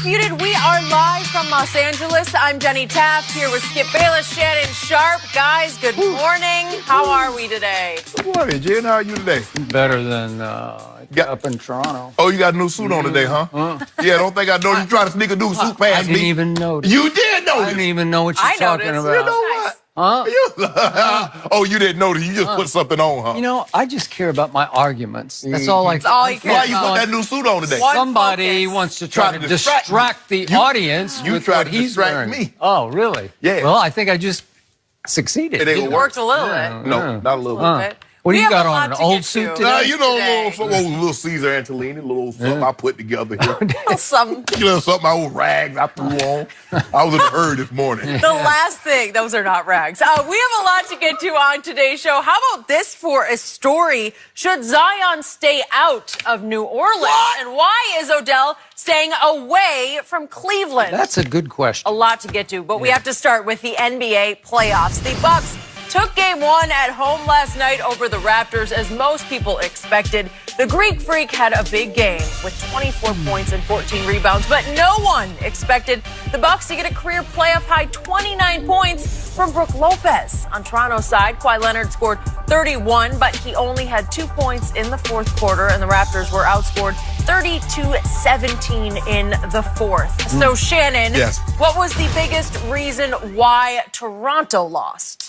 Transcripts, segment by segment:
Undisputed, we are live from Los Angeles. I'm Jenny Taft here with Skip Bayless, Shannon Sharp. Guys, good morning. How are we today? Good morning, Jen. How are you today? Better than up in Toronto. Oh, you got a new suit on today, huh? Yeah, don't think I noticed you trying to sneak a new suit past me. I didn't even notice. You did notice. I didn't even know what you're talking about. You know what? Huh? Oh, you didn't notice. You just put something on, huh? You know, I just care about my arguments. That's all I care all you care Why you put that new suit on today? Somebody wants to try to distract the audience with what he's wearing. Me. Oh, really? Yeah. Well, I think I just succeeded. It worked a little bit. No, not a little bit. What do you got on? An old suit today? Nah, you know, little Caesar Antolini, little something I put together here. Something. You know, something my old rags I threw on. I was in a hurry this morning. The last thing, those are not rags. We have a lot to get to on today's show. How about this for a story? Should Zion stay out of New Orleans? What? And why is Odell staying away from Cleveland? That's a good question. A lot to get to, but we have to start with the NBA playoffs. The Bucks took game one at home last night over the Raptors, as most people expected. The Greek Freak had a big game with 24 points and 14 rebounds, but no one expected the Bucks to get a career playoff high 29 points from Brook Lopez. On Toronto's side, Kawhi Leonard scored 31, but he only had 2 points in the fourth quarter, and the Raptors were outscored 32-17 in the fourth. So, Shannon, what was the biggest reason why Toronto lost?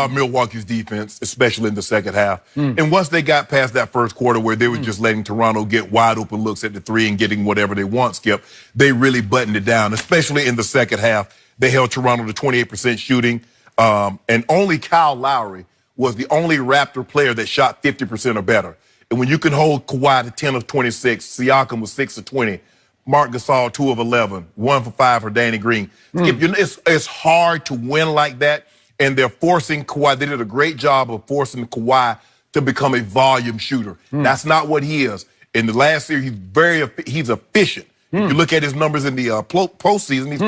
Milwaukee's defense, especially in the second half. And once they got past that first quarter where they were just letting Toronto get wide open looks at the three and getting whatever they want, Skip, they really buttoned it down, especially in the second half. They held Toronto to 28% shooting, and only Kyle Lowry was the only Raptor player that shot 50% or better. And when you can hold Kawhi to 10 of 26, Siakam was 6 of 20, Marc Gasol 2 of 11, 1 for 5 for Danny Green. Skip, it's hard to win like that. And they're forcing Kawhi. They did a great job of forcing Kawhi to become a volume shooter. That's not what he is. In the last year, he's efficient. If you look at his numbers in the postseason, he's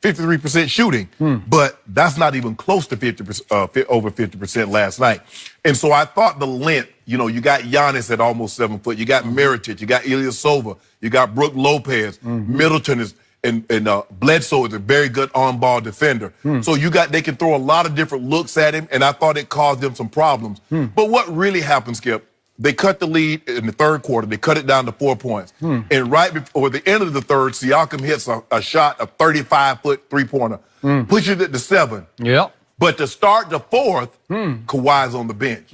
53% shooting. But that's not even close to 50%, over 50% last night. And so I thought the length, you know, you got Giannis at almost 7 foot. You got Mirotic. You got Ilyasova. You got Brook Lopez. Middleton is... And Bledsoe is a very good on-ball defender. So they can throw a lot of different looks at him, and I thought it caused them some problems. But what really happened, Skip, they cut the lead in the third quarter. They cut it down to 4 points. And right before the end of the third, Siakam hits a shot, a 35-foot three-pointer, pushes it to 7. Yep. But to start the fourth, Kawhi's on the bench.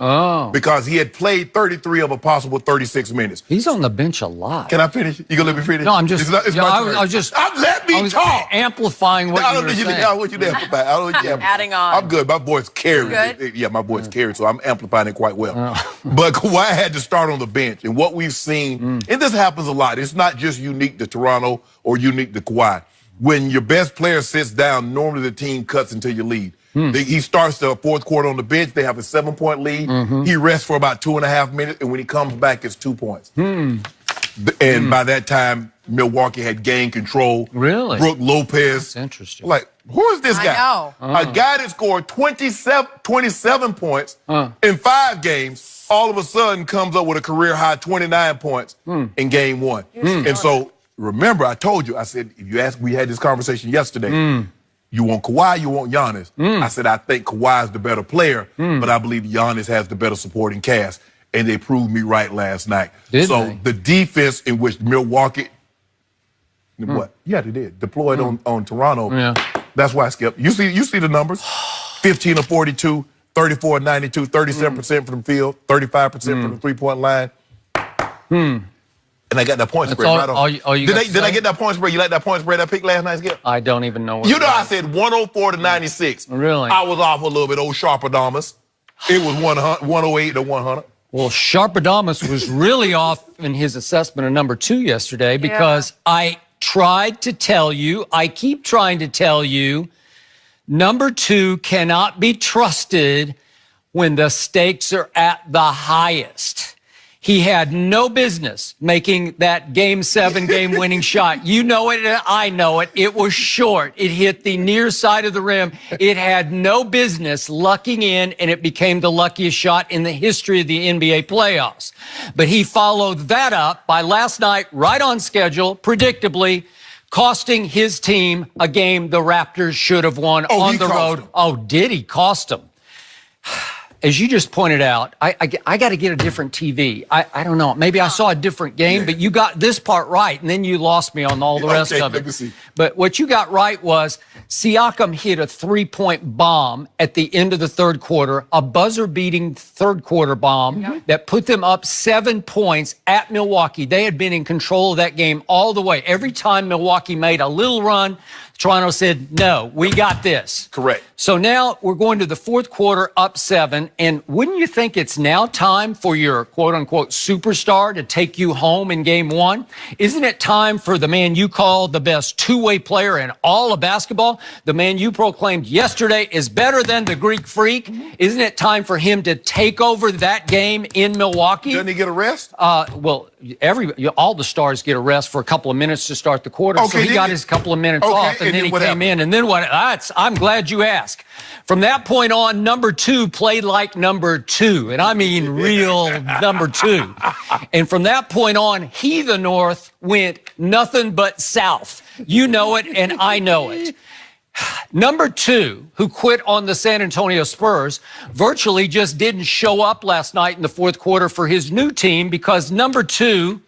Because he had played 33 of a possible 36 minutes. He's on the bench a lot. Can I finish? You gonna let me finish? No, I'm just... It's my turn. I was just... Let me talk. Amplifying what you were saying. I want you to amplify. I don't want you to adding on. I'm good. My voice carries. Yeah, my voice carries, so I'm amplifying it quite well. But Kawhi had to start on the bench. And what we've seen, and this happens a lot, it's not just unique to Toronto or unique to Kawhi. When your best player sits down, normally the team cuts until you lead. He starts the fourth quarter on the bench. They have a 7-point lead. He rests for about 2.5 minutes, and when he comes back, it's 2 points. And by that time, Milwaukee had gained control. Really? Brook Lopez. That's interesting. Like, who is this guy? I know. A guy that scored 27 points in 5 games, all of a sudden comes up with a career-high 29 points in game one. And so, remember, I told you, I said, if you ask, we had this conversation yesterday, you want Kawhi, you want Giannis. I said, I think Kawhi's the better player, but I believe Giannis has the better supporting cast. And they proved me right last night. The defense in which Milwaukee, what? Yeah, they did. Deployed on Toronto. That's why, Skip. You see the numbers. 15 of 42, 34 of 92, 37% from the field, 35% from the three-point line. And I got that point spread right on. Did I get that point spread? You like that point spread I picked last night, Skip? I don't even know what You know I said 104 to 96. Really? I was off a little bit, old Sharpadamus. It was 108 to 100. Well, Sharpadamus was really off in his assessment of number 2 yesterday because I tried to tell you, I keep trying to tell you, number 2 cannot be trusted when the stakes are at the highest. He had no business making that Game 7 game-winning shot. You know it, and I know it. It was short. It hit the near side of the rim. It had no business lucking in, and it became the luckiest shot in the history of the NBA playoffs. But he followed that up by last night, right on schedule, predictably, costing his team a game the Raptors should have won on the road. Oh, did he cost them? As you just pointed out, I got to get a different TV. I don't know. Maybe I saw a different game, but you got this part right, and then you lost me on all the rest of it. But what you got right was Siakam hit a three-point bomb at the end of the third quarter, a buzzer-beating third-quarter bomb that put them up 7 points at Milwaukee. They had been in control of that game all the way. Every time Milwaukee made a little run, Toronto said, no, we got this. Correct. So now we're going to the fourth quarter up 7, and wouldn't you think it's now time for your quote-unquote superstar to take you home in game 1? Isn't it time for the man you call the best two-way player in all of basketball, the man you proclaimed yesterday is better than the Greek Freak? Isn't it time for him to take over that game in Milwaukee? Doesn't he get a rest? Well, all the stars get a rest for a couple of minutes to start the quarter, so he got his couple of minutes off, and then he came in. And then what? I'm glad you asked. From that point on, number 2 played like number 2, and I mean real number 2. And from that point on, the North, went nothing but south. You know it, and I know it. Number 2, who quit on the San Antonio Spurs, virtually just didn't show up last night in the fourth quarter for his new team because number 2,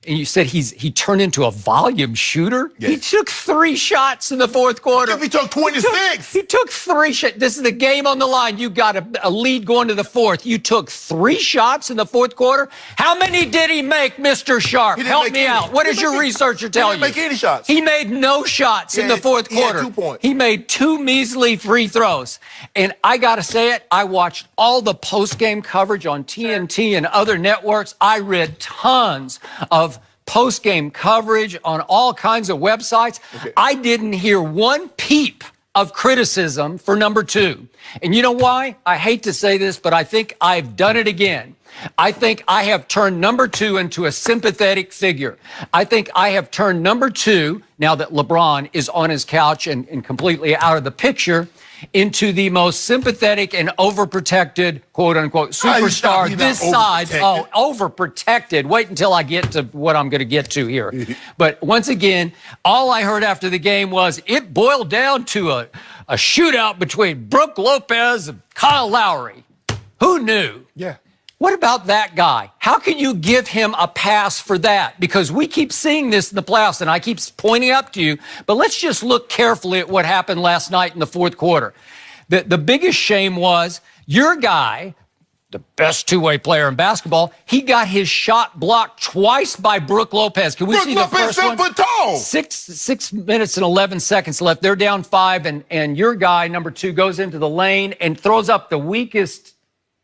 and you said he turned into a volume shooter? Yes. He took 3 shots in the fourth quarter. He took 26. He took 3 shots. This is the game on the line. You got a lead going to the fourth. You took 3 shots in the fourth quarter. How many did he make, Mr. Sharp? Help me out. What does your researcher tell you? He didn't make any shots. He made no shots in the fourth quarter. He had 2 points. He made 2 measly free throws. And I got to say it, I watched all the post-game coverage on TNT and other networks. I read tons of post-game coverage on all kinds of websites. I didn't hear one peep of criticism for number 2. And you know why? I hate to say this, but I think I've done it again. I think I have turned number 2 into a sympathetic figure. I think I have turned number 2, now that LeBron is on his couch and completely out of the picture, into the most sympathetic and overprotected, quote-unquote, superstar this side. Oh, overprotected. Wait until I get to what I'm going to get to here. But once again, all I heard after the game was it boiled down to a shootout between Brook Lopez and Kyle Lowry. Who knew? Yeah. What about that guy? How can you give him a pass for that? Because we keep seeing this in the playoffs, and I keep pointing up to you. But let's just look carefully at what happened last night in the fourth quarter. The biggest shame was your guy, the best two-way player in basketball, he got his shot blocked twice by Brook Lopez. Can we see the first one? 7 foot tall. 6 minutes and 11 seconds left. They're down 5, and your guy, number 2, goes into the lane and throws up the weakest.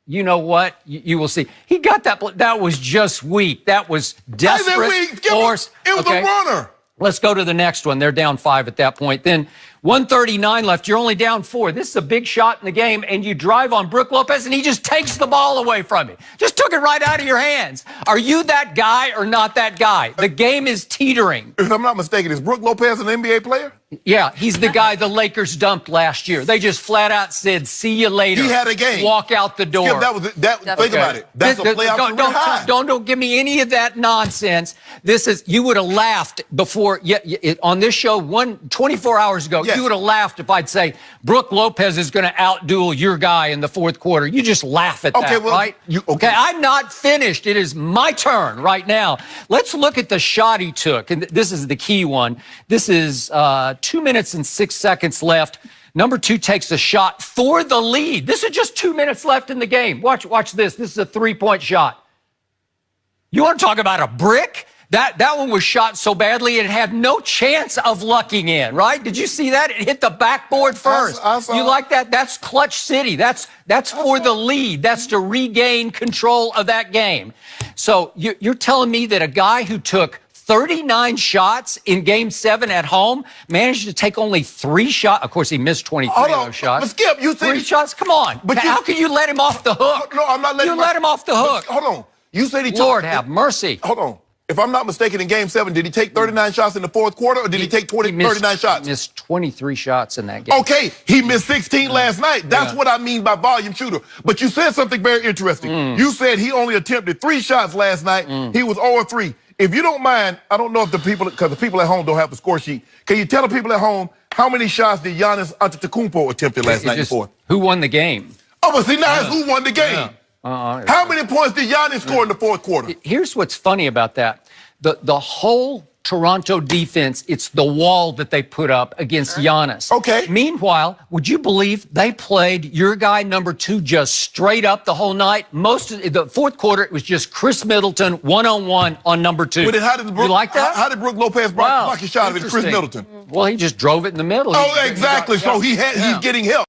You know what? You will see. He got that. That was just weak. That was desperate force. It was a runner. Let's go to the next one. They're down 5 at that point. Then 1:39 left. You're only down 4. This is a big shot in the game, and you drive on Brook Lopez, and he just takes the ball away from you. Just took it right out of your hands. Are you that guy or not that guy? The game is teetering. If I'm not mistaken, is Brook Lopez an NBA player? Yeah, he's the guy the Lakers dumped last year. They just flat out said, see you later. He had a game. Walk out the door. Yeah, think about it. That's a playoff career high. Don't give me any of that nonsense. You would have laughed before, on this show 24 hours ago, you would have laughed if I'd say, Brook Lopez is going to outduel your guy in the fourth quarter. You just laugh at that, right? Okay, I'm not finished. It is my turn right now. Let's look at the shot he took. And this is the key one. This is 2 minutes and 6 seconds left. Number 2 takes a shot for the lead. This is just 2 minutes left in the game. Watch this. This is a 3-point shot. You want to talk about a brick? That one was shot so badly it had no chance of lucking in, right? Did you see that? It hit the backboard first. I saw. You like that? That's clutch city. That's for the lead. That's to regain control of that game. So you're telling me that a guy who took 39 shots in Game 7 at home managed to take only 3 shots. Of course, he missed 23 of those shots. But Skip, you said 3 shots? Come on. But how can you let him off the hook? No, I'm not letting him. You let him off the hook. Hold on. You said he took. Lord have mercy. Hold on. If I'm not mistaken, in Game 7, did he take 39 shots in the fourth quarter, or did he take 39 shots? He missed 23 shots in that game. Okay, he missed 16 last night. That's what I mean by volume shooter. But you said something very interesting. You said he only attempted 3 shots last night. He was 0-3. if you don't mind, I don't know if because the people at home don't have the score sheet. Can you tell the people at home how many shots did Giannis Antetokounmpo attempted last night in the fourth? Who won the game? Oh, but see, now it's who won the game. How many points did Giannis score in the fourth quarter? Here's what's funny about that. The whole Toronto defense, it's the wall that they put up against Giannis. Okay. Meanwhile, would you believe they played your guy number 2 just straight up the whole night? Most of the fourth quarter, it was just Chris Middleton one-on-one on number 2. But then how did you like that? How did Brook Lopez block a shot of it? Chris Middleton. Well, he just drove it in the middle. Oh, exactly. So he's getting help.